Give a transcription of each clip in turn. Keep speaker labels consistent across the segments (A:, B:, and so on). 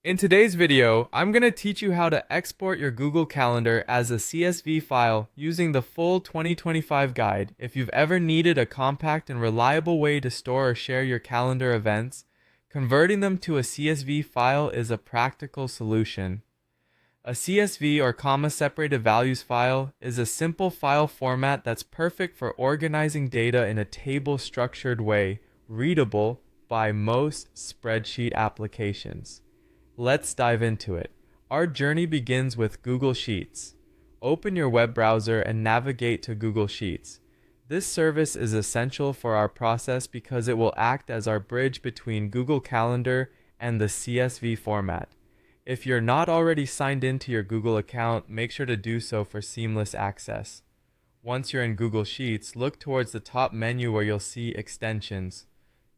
A: In today's video, I'm going to teach you how to export your Google Calendar as a CSV file using the full 2025 guide. If you've ever needed a compact and reliable way to store or share your calendar events, converting them to a CSV file is a practical solution. A CSV or comma-separated values file is a simple file format that's perfect for organizing data in a table-structured way, readable by most spreadsheet applications. Let's dive into it. Our journey begins with Google Sheets. Open your web browser and navigate to Google Sheets. This service is essential for our process because it will act as our bridge between Google Calendar and the CSV format. If you're not already signed into your Google account, make sure to do so for seamless access. Once you're in Google Sheets, look towards the top menu where you'll see Extensions.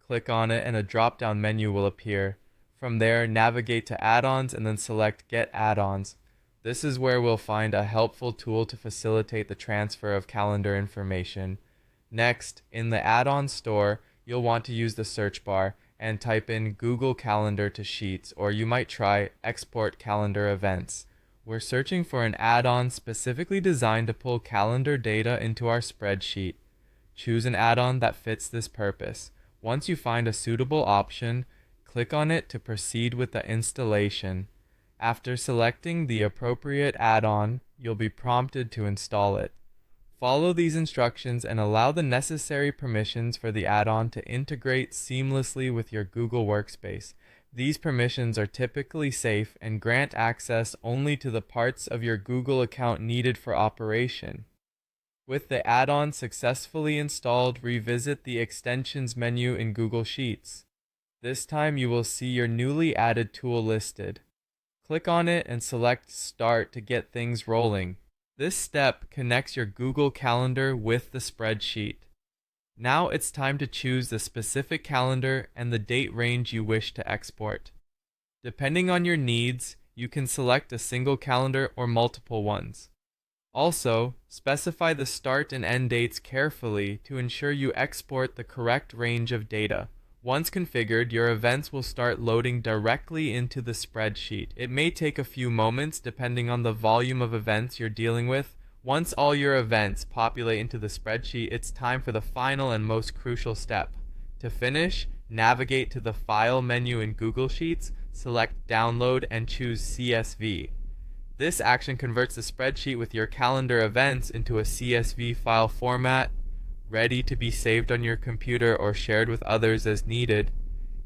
A: Click on it and a drop-down menu will appear. From there, navigate to Add-ons and then select Get Add-ons. This is where we'll find a helpful tool to facilitate the transfer of calendar information. Next, in the add-on store, you'll want to use the search bar and type in Google Calendar to Sheets, or you might try Export Calendar Events. We're searching for an add-on specifically designed to pull calendar data into our spreadsheet. Choose an add-on that fits this purpose. Once you find a suitable option, click on it to proceed with the installation. After selecting the appropriate add-on, you'll be prompted to install it. Follow these instructions and allow the necessary permissions for the add-on to integrate seamlessly with your Google Workspace. These permissions are typically safe and grant access only to the parts of your Google account needed for operation. With the add-on successfully installed, revisit the Extensions menu in Google Sheets. This time you will see your newly added tool listed. Click on it and select Start to get things rolling. This step connects your Google Calendar with the spreadsheet. Now it's time to choose the specific calendar and the date range you wish to export. Depending on your needs, you can select a single calendar or multiple ones. Also, specify the start and end dates carefully to ensure you export the correct range of data. Once configured, your events will start loading directly into the spreadsheet. It may take a few moments depending on the volume of events you're dealing with. Once all your events populate into the spreadsheet, it's time for the final and most crucial step. To finish, navigate to the File menu in Google Sheets, select Download and choose CSV. This action converts the spreadsheet with your calendar events into a CSV file format, ready to be saved on your computer or shared with others as needed.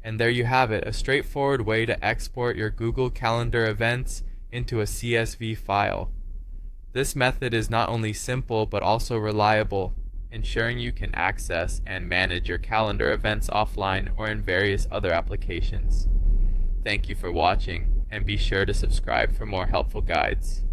A: And there you have it, a straightforward way to export your Google Calendar events into a CSV file. This method is not only simple but also reliable, ensuring you can access and manage your calendar events offline or in various other applications. Thank you for watching, and be sure to subscribe for more helpful guides.